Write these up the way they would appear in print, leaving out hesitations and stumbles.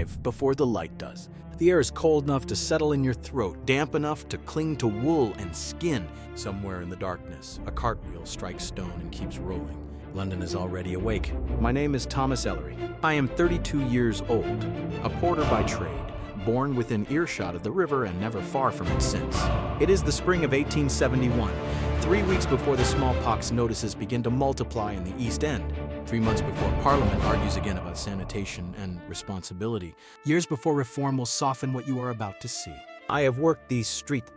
arrive before the light does. The air is cold enough to settle in your throat, damp enough to cling to wool and skin. Somewhere in the darkness, a cartwheel strikes stone and keeps rolling. London is already awake. My name is Thomas Ellery. I am 32 years old, a porter by trade, born within earshot of the river and never far from it since. It is the spring of 1871, 3 weeks before the smallpox notices begin to multiply in the East End. 3 months before Parliament argues again about sanitation and responsibility. Years before reform will soften what you are about to see. I have worked these streets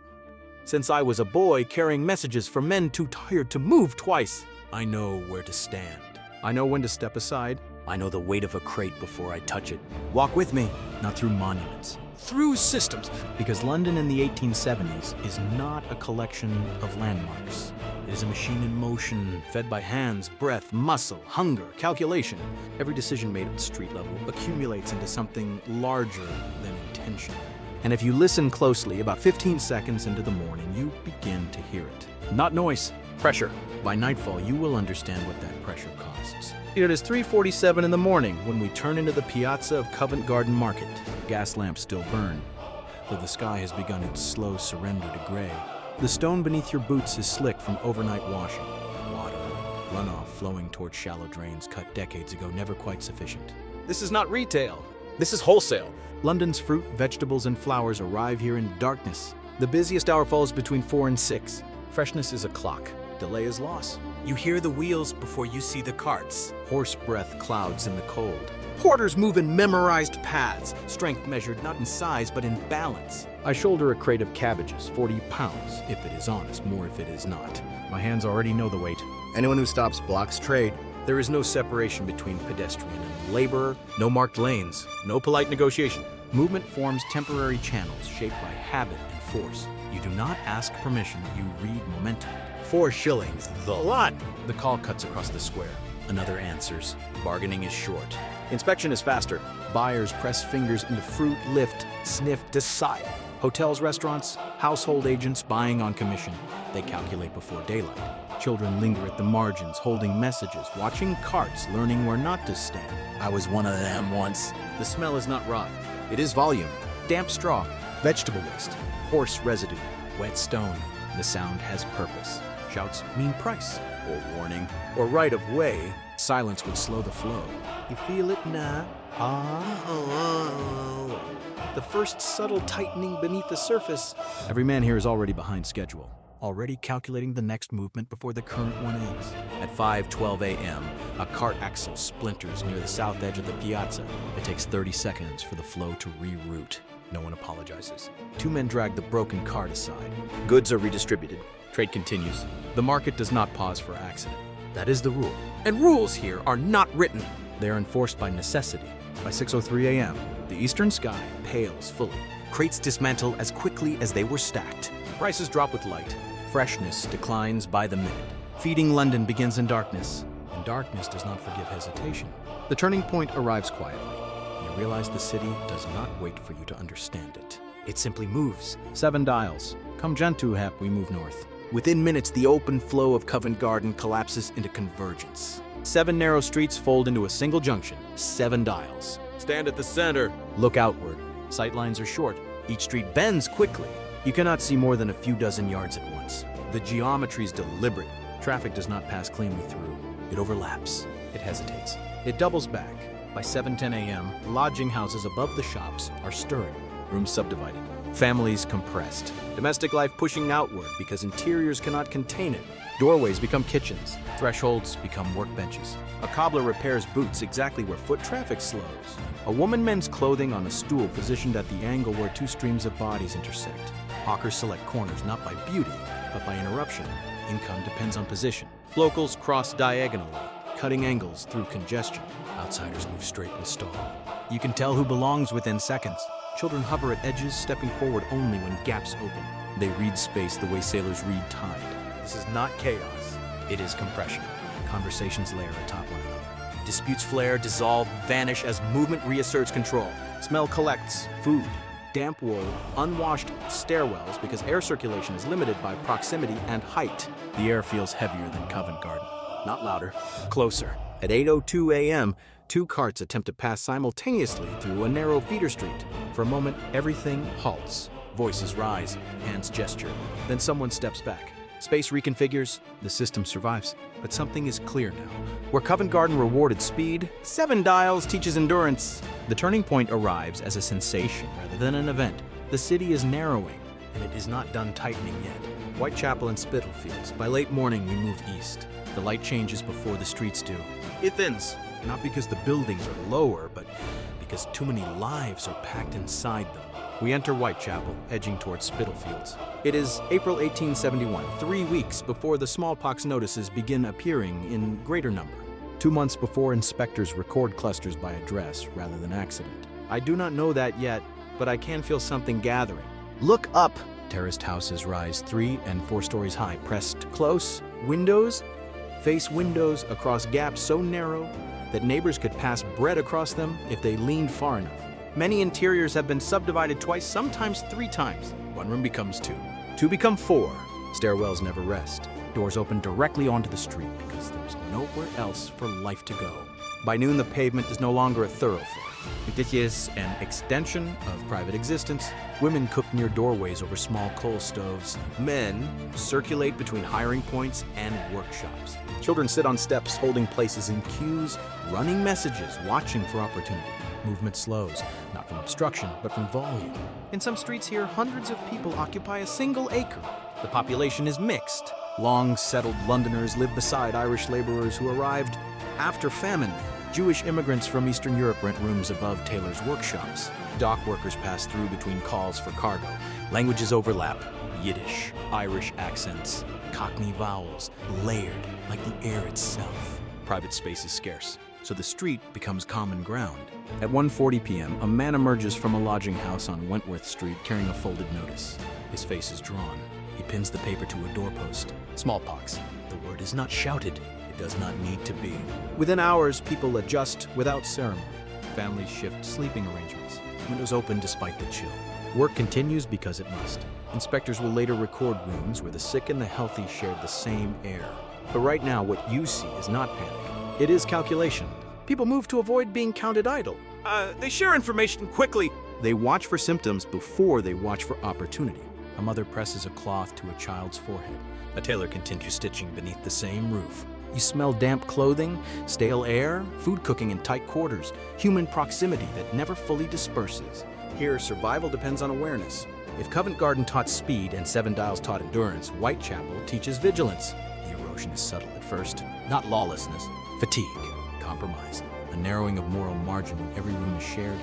since I was a boy, carrying messages for men too tired to move twice. I know where to stand. I know when to step aside. I know the weight of a crate before I touch it. Walk with me, not through monuments, through systems. Because London in the 1870s is not a collection of landmarks. It is a machine in motion, fed by hands, breath, muscle, hunger, calculation. Every decision made at street level accumulates into something larger than intention. And if you listen closely, about 15 seconds into the morning, you begin to hear it. Not noise, pressure. By nightfall, you will understand what that pressure costs. It is 3:47 in the morning when we turn into the piazza of Covent Garden Market. Gas lamps still burn, though the sky has begun its slow surrender to gray. The stone beneath your boots is slick from overnight washing. Water, runoff flowing towards shallow drains cut decades ago, never quite sufficient. This is not retail. This is wholesale. London's fruit, vegetables, and flowers arrive here in darkness. The busiest hour falls between 4 and 6. Freshness is a clock. Delay is loss. You hear the wheels before you see the carts. Horse breath clouds in the cold. Porters move in memorized paths, strength measured not in size but in balance. I shoulder a crate of cabbages, 40 pounds, if it is honest, more if it is not. My hands already know the weight. Anyone who stops blocks trade. There is no separation between pedestrian and laborer, no marked lanes, no polite negotiation. Movement forms temporary channels shaped by habit and force. You do not ask permission, you read momentum. 4 shillings, the lot! The call cuts across the square. Another answers. Bargaining is short. Inspection is faster. Buyers press fingers into fruit, lift, sniff, decide. Hotels, restaurants, household agents buying on commission. They calculate before daylight. Children linger at the margins, holding messages, watching carts, learning where not to stand. I was one of them once. The smell is not rot. It is volume. Damp straw, vegetable waste, horse residue, wet stone. The sound has purpose. Shouts mean price, or warning, or right of way. Silence would slow the flow. You feel it now? The first subtle tightening beneath the surface. Every man here is already behind schedule, already calculating the next movement before the current one ends. At 5:12 a.m., a cart axle splinters near the south edge of the piazza. It takes 30 seconds for the flow to reroute. No one apologizes. 2 men drag the broken cart aside. Goods are redistributed. Trade continues. The market does not pause for accident. That is the rule. And rules here are not written. They are enforced by necessity. By 6:03 a.m., the eastern sky pales fully. Crates dismantle as quickly as they were stacked. Prices drop with light. Freshness declines by the minute. Feeding London begins in darkness, and darkness does not forgive hesitation. The turning point arrives quietly. You realize the city does not wait for you to understand it. It simply moves. 7 dials. Come gentle, hap, we move north. Within minutes, the open flow of Covent Garden collapses into convergence. 7 narrow streets fold into a single junction. 7 dials. Stand at the center. Look outward. Sightlines are short. Each street bends quickly. You cannot see more than a few dozen yards at once. The geometry is deliberate. Traffic does not pass cleanly through. It overlaps. It hesitates. It doubles back. By 7:10 a.m., lodging houses above the shops are stirring. Rooms subdivided. Families compressed. Domestic life pushing outward because interiors cannot contain it. Doorways become kitchens. Thresholds become workbenches. A cobbler repairs boots exactly where foot traffic slows. A woman mends clothing on a stool positioned at the angle where 2 streams of bodies intersect. Hawkers select corners not by beauty, but by interruption. Income depends on position. Locals cross diagonally, cutting angles through congestion. Outsiders move straight and stall. You can tell who belongs within seconds. Children hover at edges, stepping forward only when gaps open. They read space the way sailors read tide. This is not chaos. It is compression. Conversations layer atop one another. Disputes flare, dissolve, vanish as movement reasserts control. Smell collects. Food. Damp wool. Unwashed stairwells because air circulation is limited by proximity and height. The air feels heavier than Covent Garden. Not louder. Closer. At 8:02 a.m., Two carts attempt to pass simultaneously through a narrow feeder street. For a moment, everything halts. Voices rise, hands gesture. Then someone steps back. Space reconfigures, the system survives. But something is clear now. Where Covent Garden rewarded speed, 7 dials teaches endurance. The turning point arrives as a sensation rather than an event. The city is narrowing, and it is not done tightening yet. Whitechapel and Spitalfields. By late morning, we move east. The light changes before the streets do. It thins, not because the buildings are lower, but because too many lives are packed inside them. We enter Whitechapel, edging towards Spitalfields. It is April 1871, 3 weeks before the smallpox notices begin appearing in greater number. 2 months before inspectors record clusters by address rather than accident. I do not know that yet, but I can feel something gathering. Look up! Terraced houses rise 3 and 4 stories high, pressed close. Windows face windows across gaps so narrow that neighbors could pass bread across them if they leaned far enough. Many interiors have been subdivided twice, sometimes 3 times. 1 room becomes 2. 2 become 4. Stairwells never rest. Doors open directly onto the street because there's nowhere else for life to go. By noon, the pavement is no longer a thoroughfare. It is an extension of private existence. Women cook near doorways over small coal stoves. Men circulate between hiring points and workshops. Children sit on steps, holding places in queues, running messages, watching for opportunity. Movement slows, not from obstruction, but from volume. In some streets here, hundreds of people occupy a single acre. The population is mixed. Long-settled Londoners live beside Irish laborers who arrived after famine. Jewish immigrants from Eastern Europe rent rooms above tailors' workshops. Dock workers pass through between calls for cargo. Languages overlap. Yiddish, Irish accents, Cockney vowels, layered like the air itself. Private space is scarce, so the street becomes common ground. At 1:40 p.m., a man emerges from a lodging house on Wentworth Street carrying a folded notice. His face is drawn. He pins the paper to a doorpost. Smallpox. The word is not shouted. It does not need to be. Within hours, people adjust without ceremony. Families shift sleeping arrangements. Windows open despite the chill. Work continues because it must. Inspectors will later record rooms where the sick and the healthy shared the same air. But right now, what you see is not panic. It is calculation. People move to avoid being counted idle. They share information quickly. They watch for symptoms before they watch for opportunity. A mother presses a cloth to a child's forehead. A tailor continues stitching beneath the same roof. You smell damp clothing, stale air, food cooking in tight quarters, human proximity that never fully disperses. Here, survival depends on awareness. If Covent Garden taught speed and 7 dials taught endurance, Whitechapel teaches vigilance. The erosion is subtle at first, not lawlessness. Fatigue, compromise, a narrowing of moral margin when every room is shared,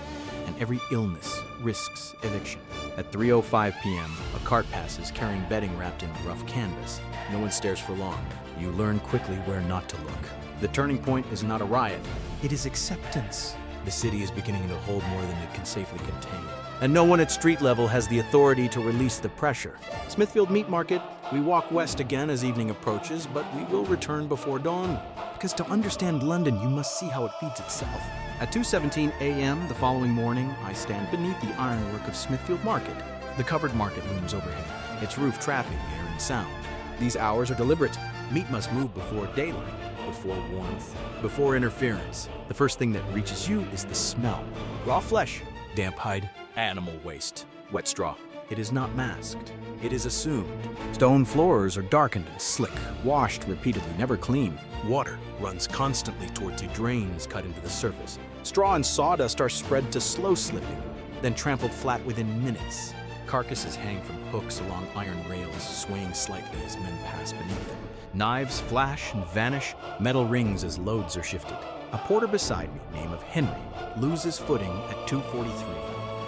and every illness risks eviction. At 3:05 p.m., a cart passes carrying bedding wrapped in rough canvas. No one stares for long. You learn quickly where not to look. The turning point is not a riot. It is acceptance. The city is beginning to hold more than it can safely contain. And no one at street level has the authority to release the pressure. Smithfield Meat Market, we walk west again as evening approaches, but we will return before dawn. Because to understand London, you must see how it feeds itself. At 2:17 a.m. the following morning, I stand beneath the ironwork of Smithfield Market. The covered market looms overhead, its roof trapping air and sound. These hours are deliberate. Meat must move before daylight, before warmth, before interference. The first thing that reaches you is the smell. Raw flesh, damp hide, animal waste, wet straw. It is not masked. It is assumed. Stone floors are darkened and slick, washed repeatedly, never clean. Water runs constantly towards the drains cut into the surface. Straw and sawdust are spread to slow slipping, then trampled flat within minutes. Carcasses hang from hooks along iron rails, swaying slightly as men pass beneath them. Knives flash and vanish, metal rings as loads are shifted. A porter beside me, name of Henry, loses footing at 2:43.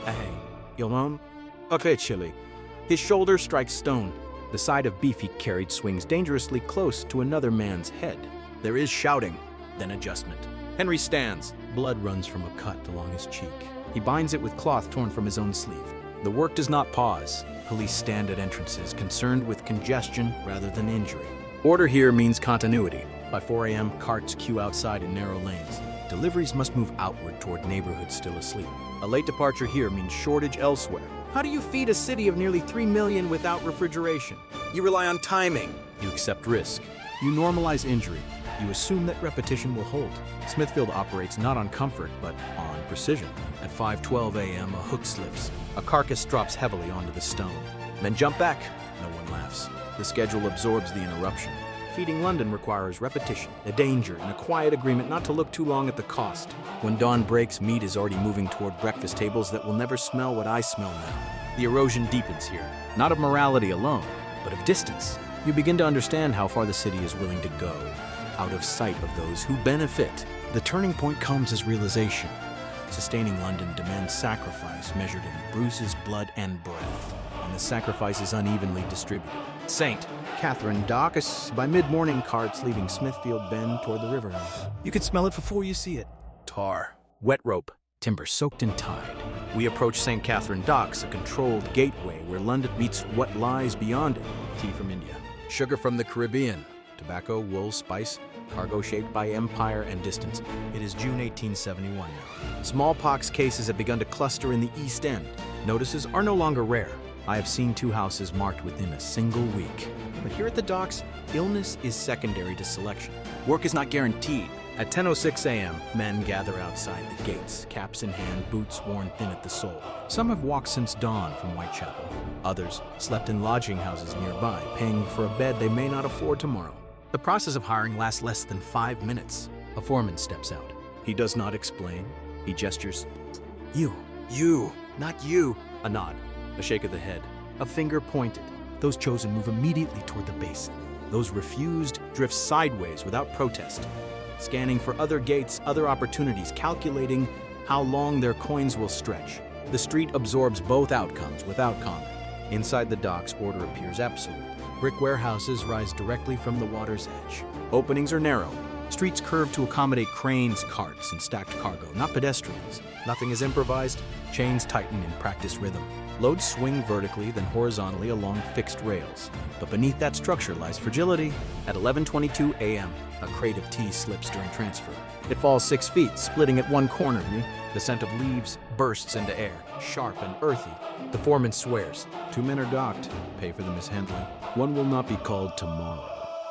Hey, you'll know him? Okay, Chili. His shoulder strikes stone. The side of beef he carried swings dangerously close to another man's head. There is shouting, then adjustment. Henry stands. Blood runs from a cut along his cheek. He binds it with cloth torn from his own sleeve. The work does not pause. Police stand at entrances, concerned with congestion rather than injury. Order here means continuity. By 4 a.m., carts queue outside in narrow lanes. Deliveries must move outward toward neighborhoods still asleep. A late departure here means shortage elsewhere. How do you feed a city of nearly 3 million without refrigeration? You rely on timing. You accept risk. You normalize injury. You assume that repetition will hold. Smithfield operates not on comfort, but on precision. At 5:12 a.m., a hook slips. A carcass drops heavily onto the stone. Men jump back. No one laughs. The schedule absorbs the interruption. Feeding London requires repetition, a danger, and a quiet agreement not to look too long at the cost. When dawn breaks, meat is already moving toward breakfast tables that will never smell what I smell now. The erosion deepens here, not of morality alone, but of distance. You begin to understand how far the city is willing to go, out of sight of those who benefit. The turning point comes as realization. Sustaining London demands sacrifice measured in bruises, blood, and breath, and the sacrifice is unevenly distributed. St. Catherine Docks, by mid-morning carts leaving Smithfield Bend toward the river. You can smell it before you see it. Tar, wet rope, timber soaked in tide. We approach St. Catherine Docks, a controlled gateway where London meets what lies beyond it. Tea from India, sugar from the Caribbean, tobacco, wool, spice, cargo shaped by empire and distance. It is June 1871 now. Smallpox cases have begun to cluster in the East End. Notices are no longer rare. I have seen 2 houses marked within a single week. But here at the docks, illness is secondary to selection. Work is not guaranteed. At 10:06 a.m., men gather outside the gates, caps in hand, boots worn thin at the sole. Some have walked since dawn from Whitechapel. Others slept in lodging houses nearby, paying for a bed they may not afford tomorrow. The process of hiring lasts less than 5 minutes. A foreman steps out. He does not explain. He gestures. You, not you. A nod. A shake of the head, a finger pointed. Those chosen move immediately toward the basin. Those refused drift sideways without protest, scanning for other gates, other opportunities, calculating how long their coins will stretch. The street absorbs both outcomes without comment. Inside the docks, order appears absolute. Brick warehouses rise directly from the water's edge. Openings are narrow. Streets curve to accommodate cranes, carts, and stacked cargo, not pedestrians. Nothing is improvised. Chains tighten in practiced rhythm. Loads swing vertically, then horizontally along fixed rails. But beneath that structure lies fragility. At 11:22 a.m., a crate of tea slips during transfer. It falls 6 feet, splitting at one corner. The scent of leaves bursts into air, sharp and earthy. The foreman swears. 2 men are docked. Pay for the mishandling. One will not be called tomorrow.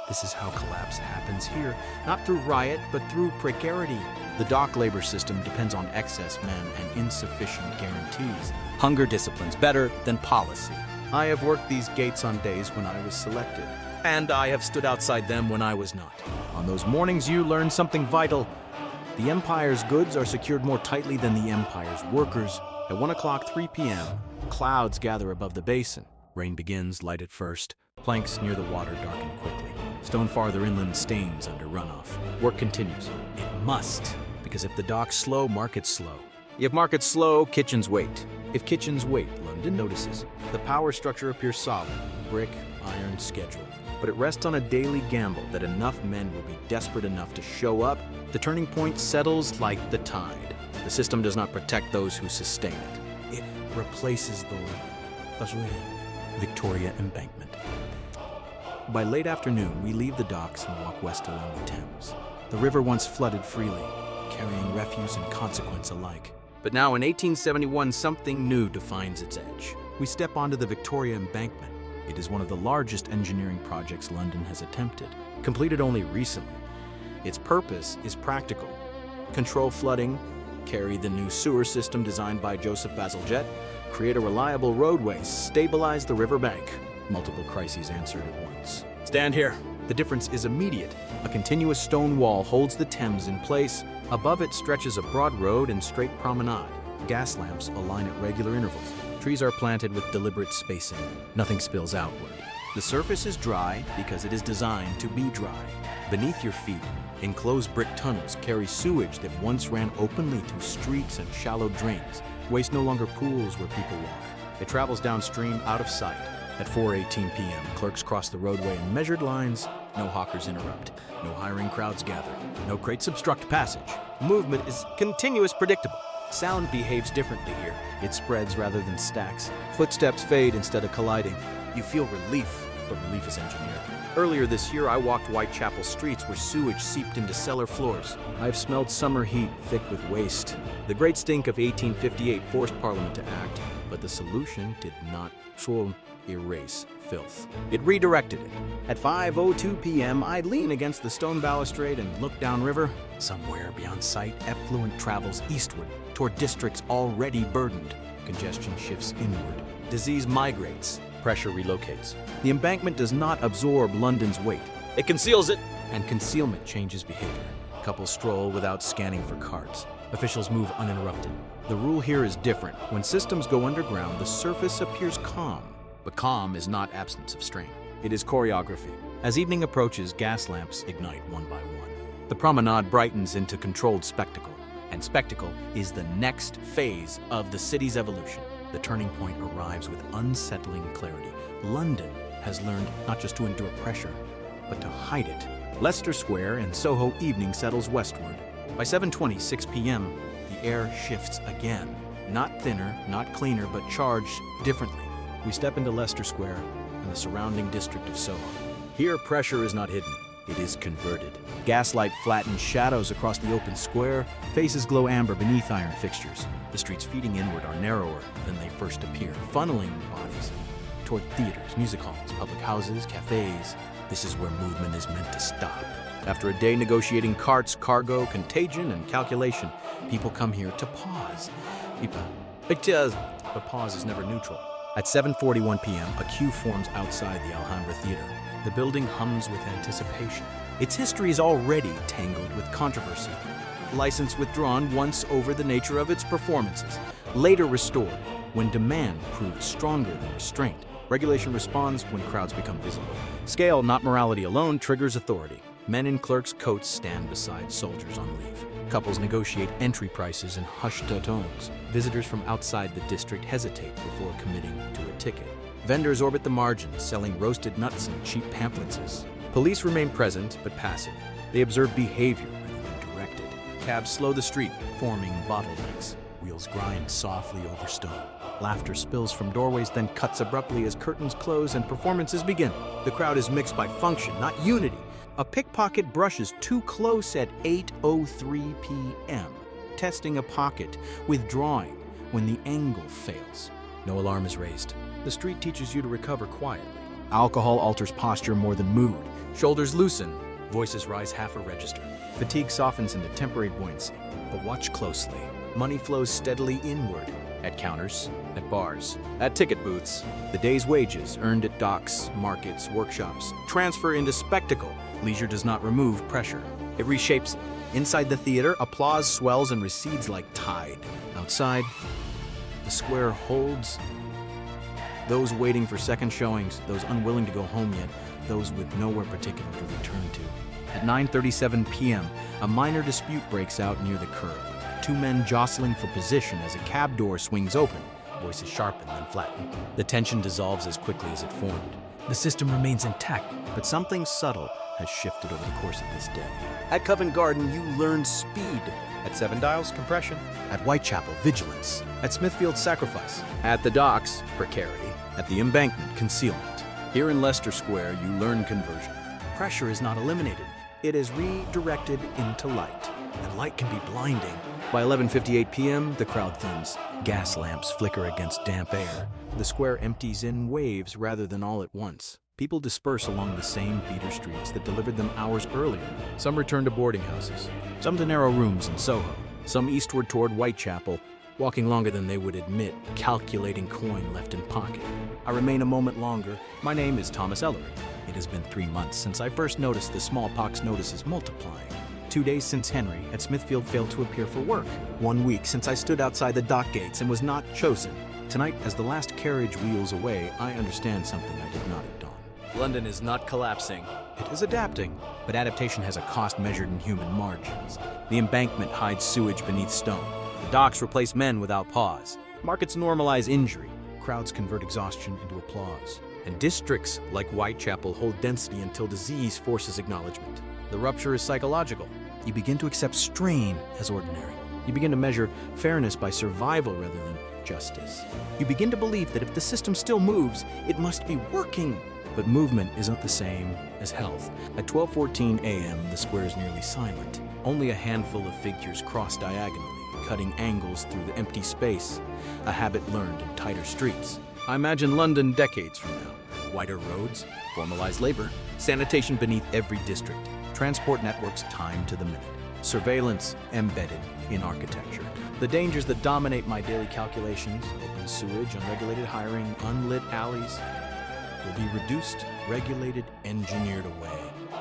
This is how collapse happens here, not through riot, but through precarity. The dock labor system depends on excess men and insufficient guarantees. Hunger disciplines better than policy. I have worked these gates on days when I was selected, and I have stood outside them when I was not. On those mornings you learn something vital. The empire's goods are secured more tightly than the empire's workers. At 1:03 p.m., clouds gather above the basin. Rain begins, light at first. Planks near the water darken quickly. Stone farther inland stains under runoff. Work continues. It must, because if the docks slow, markets slow. If markets slow, kitchens wait. If kitchens wait, London notices. The power structure appears solid, brick, iron, schedule. But it rests on a daily gamble that enough men will be desperate enough to show up. The turning point settles like the tide. The system does not protect those who sustain it. It replaces the Victoria Embankment. By late afternoon, we leave the docks and walk west along the Thames. The river once flooded freely, carrying refuse and consequence alike. But now in 1871, something new defines its edge. We step onto the Victoria Embankment. It is one of the largest engineering projects London has attempted, completed only recently. Its purpose is practical. Control flooding, carry the new sewer system designed by Joseph Bazalgette, create a reliable roadway, stabilize the riverbank. Multiple crises answered at once. Stand here. The difference is immediate. A continuous stone wall holds the Thames in place. Above it stretches a broad road and straight promenade. Gas lamps align at regular intervals. Trees are planted with deliberate spacing. Nothing spills outward. The surface is dry because it is designed to be dry. Beneath your feet, enclosed brick tunnels carry sewage that once ran openly through streets and shallow drains. Waste no longer pools where people walk. It travels downstream out of sight. At 4:18 p.m., clerks cross the roadway in measured lines. No hawkers interrupt. No hiring crowds gather. No crates obstruct passage. Movement is continuous, predictable. Sound behaves differently here. It spreads rather than stacks. Footsteps fade instead of colliding. You feel relief, but relief is engineered. Earlier this year, I walked Whitechapel streets where sewage seeped into cellar floors. I've smelled summer heat thick with waste. The great stink of 1858 forced Parliament to act. But the solution did not erase filth. It redirected it. At 5:02 p.m., I'd lean against the stone balustrade and look downriver. Somewhere beyond sight, effluent travels eastward toward districts already burdened. Congestion shifts inward. Disease migrates. Pressure relocates. The embankment does not absorb London's weight. It conceals it, and concealment changes behavior. Couples stroll without scanning for carts. Officials move uninterrupted. The rule here is different. When systems go underground, the surface appears calm. But calm is not absence of strain. It is choreography. As evening approaches, gas lamps ignite one by one. The promenade brightens into controlled spectacle. And spectacle is the next phase of the city's evolution. The turning point arrives with unsettling clarity. London has learned not just to endure pressure, but to hide it. Leicester Square and Soho evening settles westward. By 7:26 p.m., the air shifts again. Not thinner, not cleaner, but charged differently. We step into Leicester Square and the surrounding district of Soho. Here, pressure is not hidden. It is converted. Gaslight flattens shadows across the open square. Faces glow amber beneath iron fixtures. The streets feeding inward are narrower than they first appeared, funneling bodies toward theaters, music halls, public houses, cafes. This is where movement is meant to stop. After a day negotiating carts, cargo, contagion, and calculation, people come here to pause. But pause is never neutral. At 7:41 p.m., a queue forms outside the Alhambra Theater. The building hums with anticipation. Its history is already tangled with controversy. License withdrawn once over the nature of its performances, later restored when demand proved stronger than restraint. Regulation responds when crowds become visible. Scale, not morality alone, triggers authority. Men in clerks' coats stand beside soldiers on leave. Couples negotiate entry prices in hushed tones. Visitors from outside the district hesitate before committing to a ticket. Vendors orbit the margins, selling roasted nuts and cheap pamphlets. Police remain present, but passive. They observe behavior rather than directed. Cabs slow the street, forming bottlenecks. Wheels grind softly over stone. Laughter spills from doorways, then cuts abruptly as curtains close and performances begin. The crowd is mixed by function, not unity. A pickpocket brushes too close at 8:03 p.m., testing a pocket, withdrawing when the angle fails. No alarm is raised. The street teaches you to recover quietly. Alcohol alters posture more than mood. Shoulders loosen. Voices rise half a register. Fatigue softens into temporary buoyancy. But watch closely. Money flows steadily inward. At counters, at bars, at ticket booths. The day's wages, earned at docks, markets, workshops, transfer into spectacle. Leisure does not remove pressure. It reshapes it. Inside the theater, applause swells and recedes like tide. Outside, the square holds. Those waiting for second showings, those unwilling to go home yet, those with nowhere particular to return to. At 9:37 p.m., a minor dispute breaks out near the curb. Two men jostling for position as a cab door swings open. Voices sharpen, then flatten. The tension dissolves as quickly as it formed. The system remains intact, but something subtle has shifted over the course of this day. At Covent Garden, you learn speed. At Seven Dials, compression. At Whitechapel, vigilance. At Smithfield, sacrifice. At the docks, precarity. At the Embankment, concealment. Here in Leicester Square, you learn conversion. Pressure is not eliminated. It is redirected into light. And light can be blinding. By 11:58 p.m., the crowd thins. Gas lamps flicker against damp air. The square empties in waves rather than all at once. People disperse along the same feeder streets that delivered them hours earlier. Some return to boarding houses, some to narrow rooms in Soho, some eastward toward Whitechapel, walking longer than they would admit, calculating coin left in pocket. I remain a moment longer. My name is Thomas Ellery. It has been 3 months since I first noticed the smallpox notices multiplying. 2 days since Henry at Smithfield failed to appear for work. 1 week since I stood outside the dock gates and was not chosen. Tonight, as the last carriage wheels away, I understand something I did not at dawn. London is not collapsing. It is adapting. But adaptation has a cost measured in human margins. The embankment hides sewage beneath stone. The docks replace men without pause. Markets normalize injury. Crowds convert exhaustion into applause. And districts like Whitechapel hold density until disease forces acknowledgement. The rupture is psychological. You begin to accept strain as ordinary. You begin to measure fairness by survival rather than justice. You begin to believe that if the system still moves, it must be working. But movement isn't the same as health. At 12:14 a.m., the square is nearly silent. Only a handful of figures cross diagonally. cutting angles through the empty space, a habit learned in tighter streets. I imagine London decades from now. Wider roads, formalized labor, sanitation beneath every district, transport networks timed to the minute, surveillance embedded in architecture. The dangers that dominate my daily calculations, open sewage, unregulated hiring, unlit alleys, will be reduced, regulated, engineered away.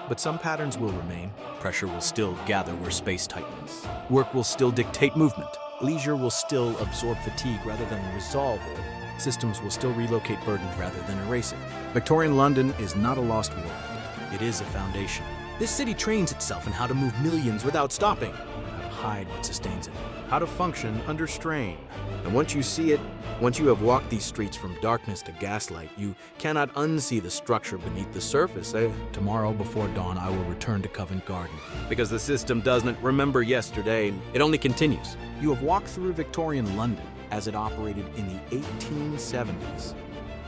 But some patterns will remain. Pressure will still gather where space tightens. Work will still dictate movement. Leisure will still absorb fatigue rather than resolve it. Systems will still relocate burden rather than erase it. Victorian London is not a lost world. It is a foundation. This city trains itself in how to move millions without stopping, how to hide what sustains it, how to function under strain. And once you see it, once you have walked these streets from darkness to gaslight, you cannot unsee the structure beneath the surface. Tomorrow before dawn, I will return to Covent Garden. Because the system doesn't remember yesterday, it only continues. You have walked through Victorian London as it operated in the 1870s.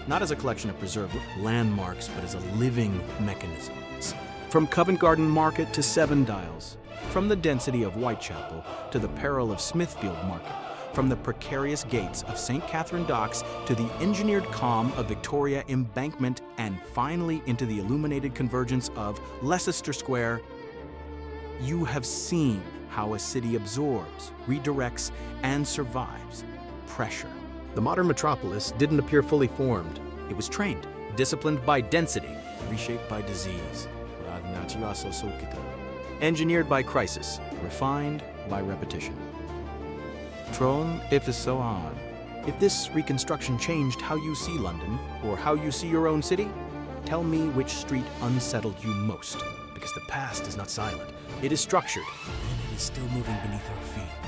Not as a collection of preserved landmarks, but as a living mechanism. From Covent Garden Market to Seven Dials, from the density of Whitechapel to the peril of Smithfield Market, from the precarious gates of St. Catherine Docks to the engineered calm of Victoria Embankment, and finally into the illuminated convergence of Leicester Square, you have seen how a city absorbs, redirects, and survives pressure. The modern metropolis didn't appear fully formed. It was trained, disciplined by density, reshaped by disease, engineered by crisis, refined by repetition. Tron, if is so on. If this reconstruction changed how you see London, or how you see your own city, tell me which street unsettled you most, because the past is not silent. It is structured, and it is still moving beneath our feet.